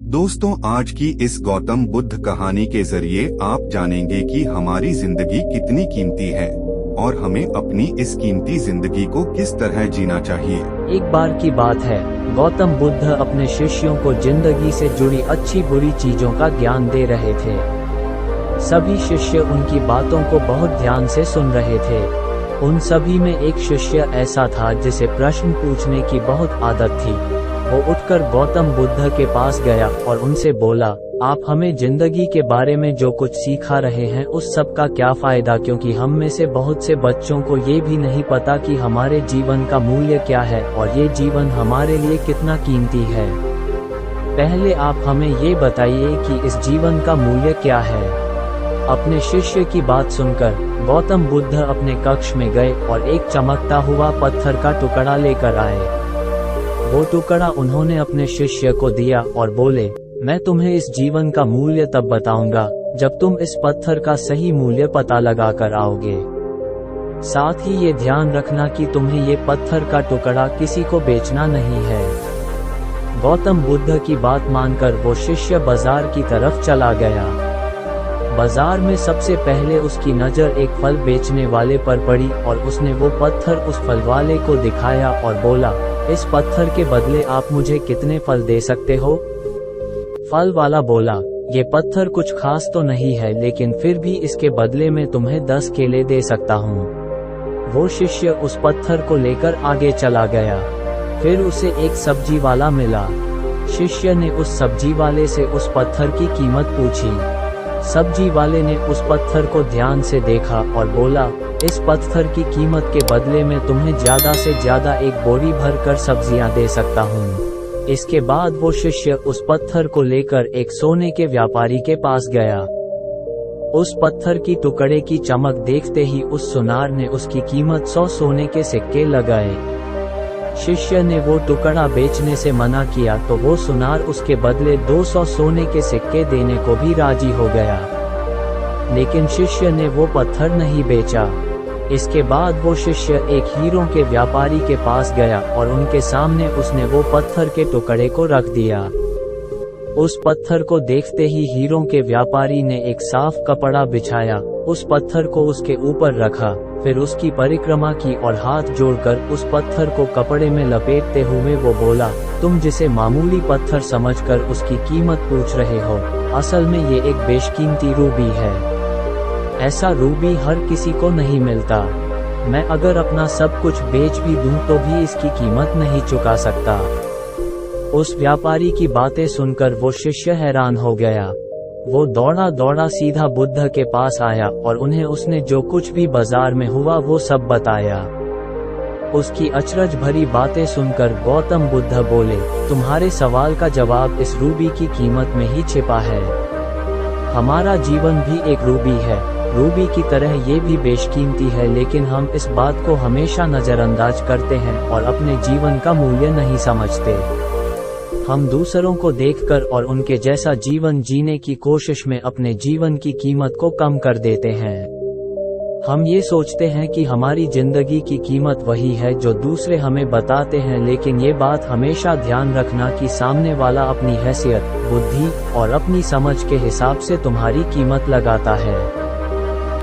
दोस्तों, आज की इस गौतम बुद्ध कहानी के जरिए आप जानेंगे कि हमारी जिंदगी कितनी कीमती है और हमें अपनी इस कीमती जिंदगी को किस तरह जीना चाहिए। एक बार की बात है, गौतम बुद्ध अपने शिष्यों को जिंदगी से जुड़ी अच्छी बुरी चीजों का ज्ञान दे रहे थे। सभी शिष्य उनकी बातों को बहुत ध्यान से सुन रहे थे। उन सभी में एक शिष्य ऐसा था जिसे प्रश्न पूछने की बहुत आदत थी। वो उठकर गौतम बुद्ध के पास गया और उनसे बोला, आप हमें जिंदगी के बारे में जो कुछ सिखा रहे हैं उस सब का क्या फायदा, क्योंकि हम में से बहुत से बच्चों को ये भी नहीं पता कि हमारे जीवन का मूल्य क्या है और ये जीवन हमारे लिए कितना कीमती है। पहले आप हमें ये बताइए कि इस जीवन का मूल्य क्या है। अपने शिष्य की बात सुनकर गौतम बुद्ध अपने कक्ष में गए और एक चमकता हुआ पत्थर का टुकड़ा लेकर आए। वो टुकड़ा उन्होंने अपने शिष्य को दिया और बोले, मैं तुम्हें इस जीवन का मूल्य तब बताऊंगा जब तुम इस पत्थर का सही मूल्य पता लगा कर आओगे। साथ ही ये ध्यान रखना कि तुम्हें ये पत्थर का टुकड़ा किसी को बेचना नहीं है। गौतम बुद्ध की बात मानकर वो शिष्य बाजार की तरफ चला गया। बाजार में सबसे पहले उसकी नजर एक फल बेचने वाले पर पड़ी और उसने वो पत्थर उस फल वाले को दिखाया और बोला, इस पत्थर के बदले आप मुझे कितने फल दे सकते हो? फल वाला बोला, ये पत्थर कुछ खास तो नहीं है, लेकिन फिर भी इसके बदले में तुम्हें 10 केले दे सकता हूँ। वो शिष्य उस पत्थर को लेकर आगे चला गया। फिर उसे एक सब्जी वाला मिला। शिष्य ने उस सब्जी वाले से उस पत्थर की कीमत पूछी। सब्जी वाले ने उस पत्थर को ध्यान से देखा और बोला, इस पत्थर की कीमत के बदले में तुम्हें ज्यादा से ज्यादा एक बोरी भर कर सब्जियां दे सकता हूँ। इसके बाद वो शिष्य उस पत्थर को लेकर एक सोने के व्यापारी के पास गया। उस पत्थर की टुकड़े की चमक देखते ही उस सुनार ने उसकी कीमत 100 सोने के सिक्के लगाए। शिष्य ने वो टुकड़ा बेचने से मना किया तो वो सुनार उसके बदले 200 सोने के सिक्के देने को भी राजी हो गया, लेकिन शिष्य ने वो पत्थर नहीं बेचा। इसके बाद वो शिष्य एक हीरों के व्यापारी के पास गया और उनके सामने उसने वो पत्थर के टुकड़े को रख दिया। उस पत्थर को देखते ही हीरों के व्यापारी ने एक साफ कपड़ा बिछाया, उस पत्थर को उसके ऊपर रखा, फिर उसकी परिक्रमा की और हाथ जोड़कर उस पत्थर को कपड़े में लपेटते हुए वो बोला, तुम जिसे मामूली पत्थर समझकर उसकी कीमत पूछ रहे हो, असल में ये एक बेशकीमती रूबी है। ऐसा रूबी हर किसी को नहीं मिलता। मैं अगर अपना सब कुछ बेच भी दूं तो भी इसकी कीमत नहीं चुका सकता। उस व्यापारी की बातें सुनकर वो शिष्य हैरान हो गया। वो दौड़ा दौड़ा सीधा बुद्ध के पास आया और उन्हें उसने जो कुछ भी बाजार में हुआ वो सब बताया। उसकी अचरज भरी बातें सुनकर गौतम बुद्ध बोले, तुम्हारे सवाल का जवाब इस रूबी की कीमत में ही छिपा है। हमारा जीवन भी एक रूबी है, रूबी की तरह ये भी बेशकीमती है, लेकिन हम इस बात को हमेशा नजरअंदाज करते हैं और अपने जीवन का मूल्य नहीं समझते। हम दूसरों को देखकर और उनके जैसा जीवन जीने की कोशिश में अपने जीवन की कीमत को कम कर देते हैं। हम ये सोचते हैं कि हमारी जिंदगी की कीमत वही है जो दूसरे हमें बताते हैं, लेकिन ये बात हमेशा ध्यान रखना कि सामने वाला अपनी हैसियत, बुद्धि और अपनी समझ के हिसाब से तुम्हारी कीमत लगाता है।